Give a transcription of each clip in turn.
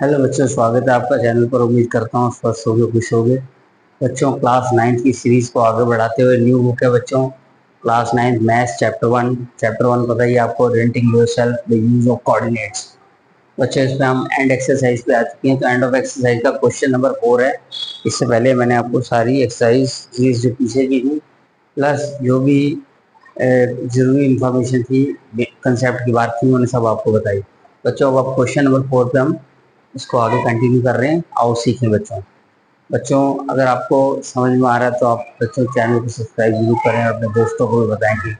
Hello बच्चों, स्वागत है आपका चैनल पर। उम्मीद करता हूँ स्वस्थ होगे, खुश होगे। बच्चों, क्लास 9 की सीरीज को आगे बढ़ाते हुए न्यू बुक है बच्चों, क्लास 9 मैथ्स चैप्टर 1 पता ही आपको, renting yourself the use of coordinates. बच्चों, इसमें हम एंड एक्सरसाइज पे आ चुके हैं। तो एंड ऑफ एक्सरसाइज का क्वेश्चन नंबर 4 है। इससे पहले मैंने आपको सारी एक्सरसाइज जो पीछे की थी प्लस जो भी जरूरी इंफॉर्मेशन थी, कंसेप्ट की बात थी, मैंने सब आपको बताई। बच्चों, अब क्वेश्चन नंबर 4 पे हम इसको आगे कंटिन्यू कर रहे हैं। आओ सीखें बच्चों। बच्चों, अगर आपको समझ में आ रहा है तो आप बच्चों चैनल को सब्सक्राइब जरूर करें और अपने दोस्तों को भी बताएं कि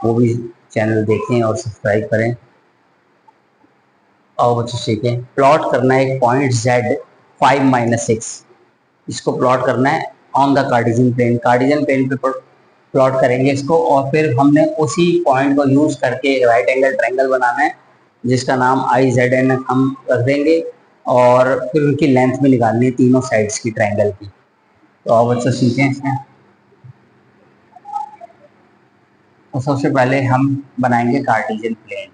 वो भी चैनल देखें और सब्सक्राइब करें। आओ बच्चों सीखें। प्लॉट करना है एक पॉइंट Z 5-6, इसको प्लॉट करना है on the Cartesian plane. Cartesian plane पे प्लॉट करेंगे इसको, और फिर हमने उसी पॉइंट को यूज करके एक राइट एंगल ट्रायंगल बनाना है जिसका नाम IZN हम रख देंगे, और फिर उनकी लेंथ भी निकालनी है तीनों साइड्स की ट्रायंगल की। तो आओ बच्चों सीखें इसमें। तो सबसे पहले हम बनाएंगे कार्टेशियन प्लेन।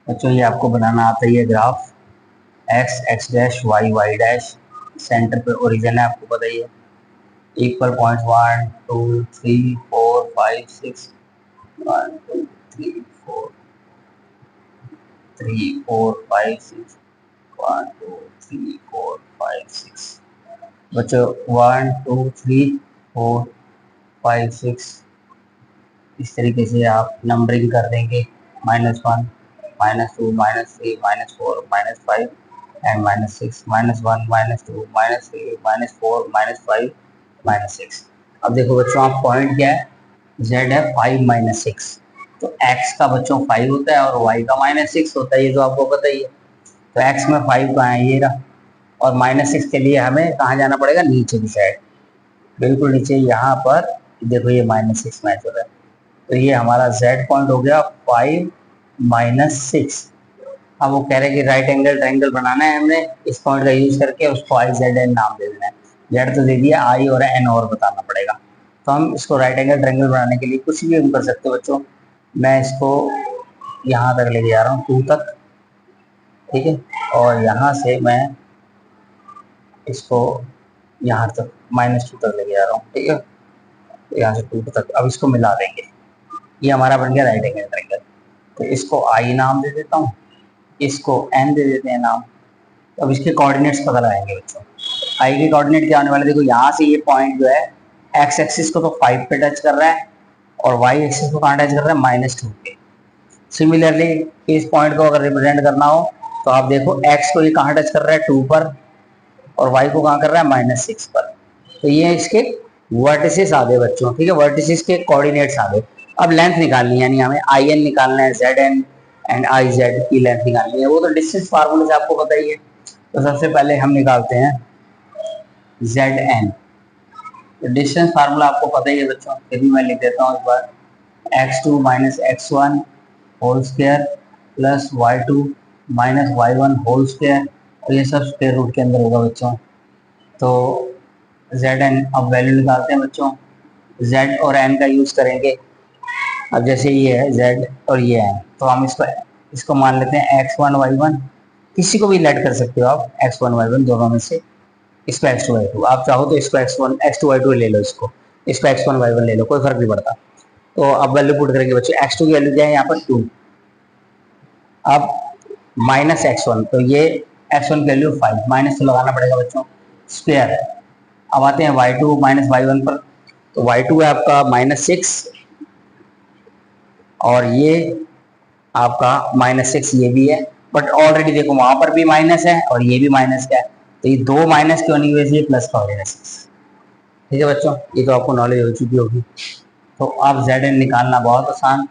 बच्चों, ये आपको बनाना आता ही है graph. x dash y dash, centre पे ओरिजिन है, आपको पता ही है। Equal point 1 2 3 4 5 6, 1 2 3 4 3 4 5 6, 1 2 3 4 5 6। बच्चों, 1 2 3 4 5 6 इस तरीके से आप नंबरिंग कर देंगे। -1, -2, -3, -4, -5 एंड -6, -1, -2, -3, -4, -5, -6। अब देखो बच्चों, आप पॉइंट क्या है, Z है 5-6। तो x का बच्चों 5 होता है और y का -6 होता है, ये तो आपको पता ही है। तो x में 5 कहाँ है, ये रहा। और -6 के लिए हमें कहाँ जाना पड़ेगा, नीचे की साइड, बिल्कुल नीचे यहाँ पर। देखो ये -6 मैच हो रहा है, तो ये हमारा Z पॉइंट हो गया 5-6। अब वो कह रहे हैं कि राइट एंगल ट्रायंगल बनाना है हमने इस पॉइंट का यूज करके, उसको IZN नाम दे देना है। Z तो दे दिया, I और N और बताना पड़ेगा। तो हम इसको राइट एंगल ट्रायंगल बनाने के लिए कुछ भी हम कर सकते हो बच्चों। मैं इसको यहाँ तक लेके जा रहा हूँ, 2 तक, ठीक है। और यहाँ से मैं इसको यहाँ तक -2 तक लेके जा रहा हूँ, ठीक है। तो यहाँ से 2 तक, अब इसको मिला देंगे। ये हमारा बन गया राइट एंगल ट्रायंगल। तो इसको I नाम दे देता हूँ, इसको N दे देते हैं नाम। अब इसके कोऑर्डिनेट्स पता लगाएंगे बच्चों। I के कोऑर्डिनेट क्या होने वाले, देखो यहाँ से ये पॉइंट जो है x एक्सिस को तो 5 पे टच कर रहा है और y एक्सिस को कहाँ टच कर रहा है, -2 पे। सिमिलरली इस पॉइंट को अगर रिप्रेजेंट करना हो तो आप देखो x को ये कहाँ टच कर रहा है, 2 पर, और y को कहाँ कर रहा है, -6 पर। तो ये इसके वर्टिसेस आ गए बच्चों, ठीक है, वर्टिसेस के कोऑर्डिनेट्स आ गए। अब लेंथ निकालनी है, यानी हमें IN निकालना है, ZN एंड IZ की लेंथ निकालनी है। वो तो डिस्टेंस फार्मूले से आपको पता ही है। तो सबसे पहले हम निकालते हैं ZN। तो डिस्टेंस फार्मूला आपको पता ही है बच्चों, फिर भी मैं लिख देता हूँ इस बार। x2 - x1 whole square plus y2 - y1 whole square, और ये सब स्क्वायर रूट के अंदर होगा बच्चों। तो ZN, अब वैल्यू निकालते हैं बच्चों। Z और N का यूज करेंगे। अब जैसे ये है Z और ये है, तो हम इसको मान लेते हैं x1 y1। किसी को भी लेट कर सकते हो आप, x1 y1 दोनों में से। इसको x2 y2, आप चाहो तो इसको x2 y2 ले लो, इसको x1 y1 ले लो, कोई फर्क नहीं पड़ता। तो अब वैल्यू पुट करेंगे बच्चों। x2 की वैल्यू क्या है यहाँ पर, 2। अब -x1, तो ये x1 की वैल्यू 5, माइनस तो लगाना पड़ेगा बच्चों, स्क्वायर है। अब आते हैं y2 - y1 पर। तो y2 है आपका -6, और ये आपका -6 ये भी है, बट ऑलरेडी देखो वहां पर भी माइनस है और ये भी माइनस का है, तो ये दो माइनस की होने की वजह से ये प्लस का हो जाएगा 6। ठीक है बच्चों, ये तो आपको नॉलेज हो चुकी होगी। तो अब ZN निकालना बहुत आसान,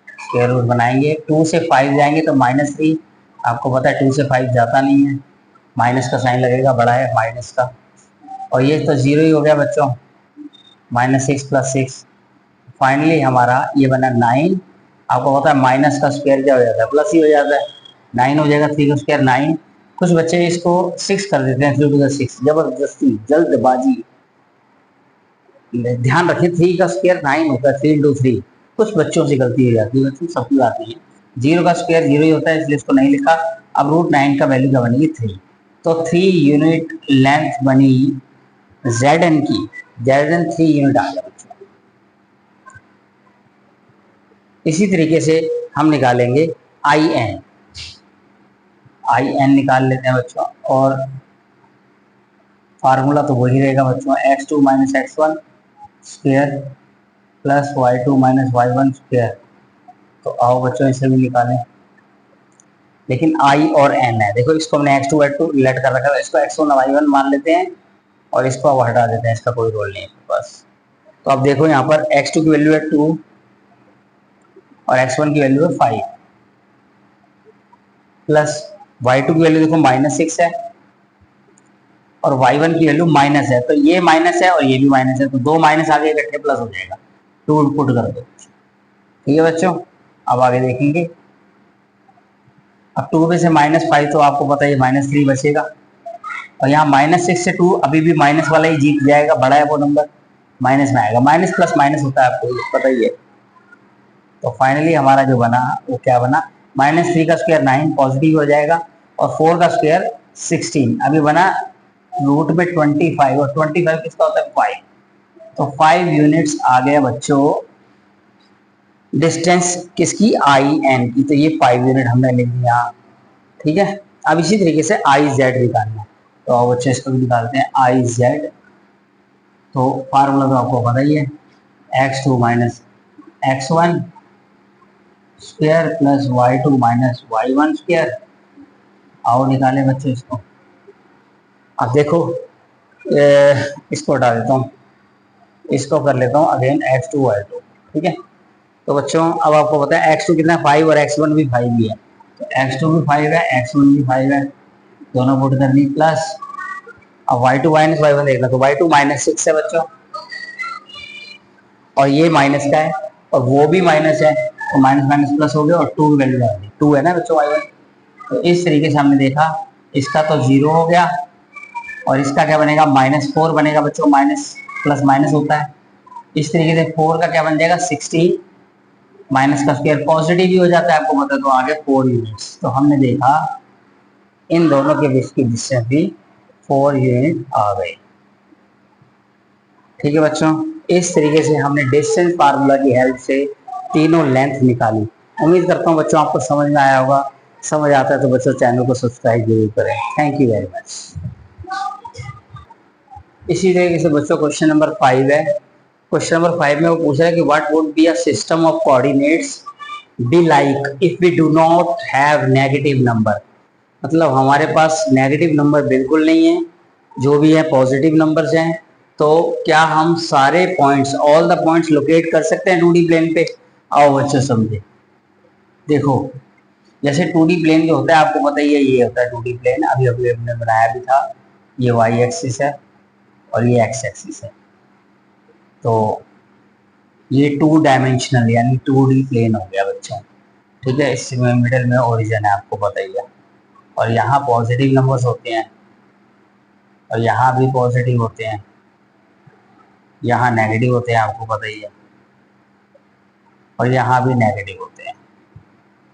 स्क्वायर रूट बनाएंगे। 2 से 5 जाएंगे तो -3, आपको पता है 2 से 5 जाता नहीं है, माइनस का साइन लगेगा, बड़ा है माइनस का। और ये तो जीरो ही हो गया बच्चों, -6 + 6। फाइनली हमारा ये बना 9। आपको पता है माइनस का स्क्वायर क्या हो जाता है, प्लस ही हो जाता है। 9 हो जाएगा, 3 का स्क्वायर 9। कुछ बच्चे इसको 6 कर देते हैं, 3 to the 6, जबरदस्ती, जल्दबाजी। ध्यान रखिए, 3 का स्क्वायर 9 होता है, 3 into 3। कुछ बच्चों से गलती हो जाती है, बच्चों सबकी आती है। 0 का स्क्वायर 0 ही होता है, इसलिए इसको नहीं लिखा। अब √9 का वैल्यू क्या बनेगी 3, तो 3 यूनिट लेंथ बनी Zn की, Zn 3 यूनिट आ गया बच्चों। इसी तरीके से हम निकालेंगे In, निकाल लेते हैं बच्चों, और फार्मूला तो वही रहेगा बच्चों, x2 - x1 square plus y2 - y1 square. तो आओ बच्चों इसे भी निकालें, लेकिन I और N है। देखो इसको हमने x2 y2 लेट कर रखा है, इसको x1 y1 मान लेते हैं और इसको अब हटा देते हैं, इसका कोई रोल नहीं है बस। तो अब देखो यहाँ पर x2 की वैल्यू है 2 और x1 की वैल्यू है 5 प्लस y2 की वैल्यू देखो -6 है और y1 की वैल्यू माइनस है, तो ये माइनस है और ये भी माइनस है, तो दो माइनस आगे इकट्ठे प्लस हो जाएगा, 2 पुट कर दो। ठीक है बच्चों, अब आगे देखेंगे। अब 2 में से -5 तो आपको पता है -3 बचेगा, और यहाँ -6 से 2 अभी भी माइनस वाला ही जीत जाएगा, बड़ा है वो नंबर, माइनस में आएगा, माइनस प्लस माइनस होता है आपको पता ही है। तो फाइनली हमारा जो बना वो क्या बना, -3 का स्क्वायर 9 पॉजिटिव हो जाएगा और 4 का स्क्वायर 16, अभी बना रूट में 25, और 25 किसका होता है 5, तो 5 यूनिट्स आ गया बच्चों डिस्टेंस किसकी, In की, तो ये 5 यूनिट हमने लिख दिया। ठीक है, अब इसी तरीके से IZ निकालना है, तो अब बच्चे इसको भी निकालते हैं IZ। तो फार्मूला तो आपको पता ही है, x2 - x1 square plus y2 - y1 square. आओ निकाले बच्चे इसको। अब देखो इसको हटा देता हूँ, इसको कर लेता हूँ अगेन x2 y2। ठीक है, तो बच्चों अब आपको पता है x2 कितना 5 और x1 भी 5 भी है, तो x2 भी 5 है x1 भी 5 है, दोनों पुट कर दी प्लस। अब y2 - y1 देखना, तो y2 -6 है बच्चों और ये माइनस का है और वो भी माइनस है, तो माइनस माइनस प्लस हो गया और 2 की वैल्यू डाल दी, 2 है ना बच्चों y1। तो इस तरीके से हमने देखा, इसका तो 0 हो गया और इसका क्या बनेगा -4 बनेगा बच्चों, माइनस प्लस माइनस होता है। इस तरीके से 4 का क्या बन जाएगा 16, माइनस का स्क्वायर पॉजिटिव भी हो जाता है आपको पता, तो आगे 4 यूनिट्स। तो हमने देखा इन दोनों के बीच की डिस्टेंस भी 4 यूनिट आ गई। ठीक है बच्चों, इस तरीके से हमने डिस्टेंस फार्मूला की हेल्प से तीनों लेंथ निकाली। उम्मीद करता हूँ बच्चों आपको समझ में आया होगा, समझ आता है तो बच्चों चैनल को सब्सक्राइब जरूर करें। Thank you very much. इसी तरीके से बच्चों क्वेश्चन नंबर 5 है। क्वेश्चन नंबर 5 में वो पूछ रहा है कि what would be a system of coordinates be like if we do not have negative number. मतलब हमारे पास नेगेटिव नंबर बिल्कुल नहीं है, जो भी है पॉजिटिव नंबर्स हैं, तो क्या हम सारे points all the points locate कर सकते हैं 2D प्लेन पे। आओ बच्चों समझे, देखो जैसे 2D प्लेन जो होता है आपको पता ही है, ये होता है 2D प्लेन, अभी अभी हमने बनाया भी था, ये y एक्सिस है और ये x एक्सिस है, तो ये 2 डायमेंशनल यानी 2D प्लेन हो गया बच्चों। ठीक है, इसमें मिडिल में ओरिजिन है आपको पता ही है, और यहाँ पॉजिटिव नंबर्स होते हैं और यहाँ भी पॉजिटिव होते हैं, यहाँ नेगेटिव होते हैं आपको पता ही है, और यहाँ भी नेगेटिव होते हैं।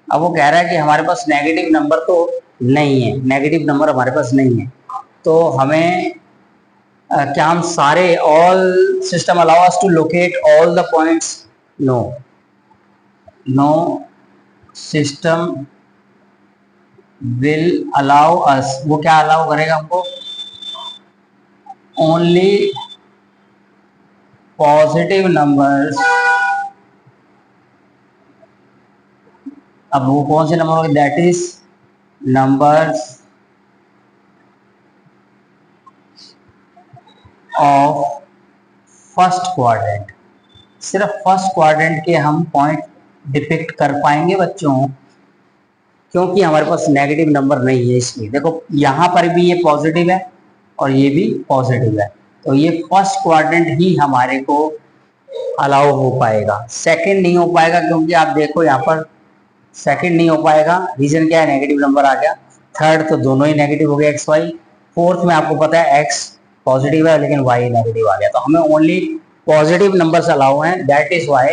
अब वो कह रहा है कि हमारे पास नेगेटिव नंबर तो नहीं है, नेगेटिव नंबर हमारे पास नहीं है, तो हमें क्या हम सारे all system allow us to locate all the points. No, no system will allow us, वो क्या अलाउ करेगा हमको, ओनली पॉजिटिव नंबर्स। अब वो कौन से नंबर होंगे, that is numbers of first quadrant. सिर्फ फर्स्ट क्वाड्रेंट के हम पॉइंट डिपिक्ट कर पाएंगे बच्चों, क्योंकि हमारे पास नेगेटिव नंबर नहीं है। इसलिए देखो यहाँ पर भी ये पॉजिटिव है और ये भी पॉजिटिव है, तो ये फर्स्ट क्वाड्रेंट ही हमारे को अलाउ हो पाएगा, सेकंड नहीं हो पाएगा, क्योंकि आप देखो यहाँ पर सेकंड नहीं हो पाएगा, रीजन क्या है, नेगेटिव नंबर आ गया। थर्ड तो दोनों ही नेगेटिव हो गया एक्स वाई। फोर्थ में आपको पता है एक्स पॉजिटिव है लेकिन वाई नेगेटिव आ गया, तो हमें ओनली पॉजिटिव नंबर्स अलाउ हैं, दैट इज वाई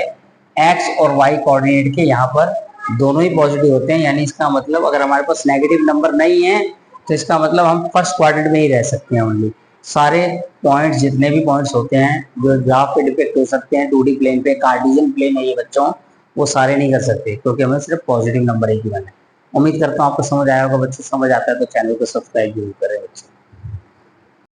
एक्स और वाई कोऑर्डिनेट के यहाँ पर दोनों ही पॉजिटिव होते हैं, यानी इसका मतलब अगर हमारे पास नेगेटिव नंबर नहीं है तो इसका मतलब हम फर्स्ट क्वाड्रेंट में ही रह सकते हैं ओनली। सारे पॉइंट्स, जितने भी पॉइंट्स होते हैं जो ग्राफ पे डिपेक्ट हो सकते हैं 2D प्लेन पे, कार्टेशियन प्लेन है ये बच्चों, वो सारे नहीं कर सकते क्योंकि हमें सिर्फ पॉजिटिव नंबर ही गिवन है। उम्मीद करता हूँ आपको समझ आया होगा बच्चों। समझ आता है तो चैनल को सब्सक्राइब जरूर करें बच्चों।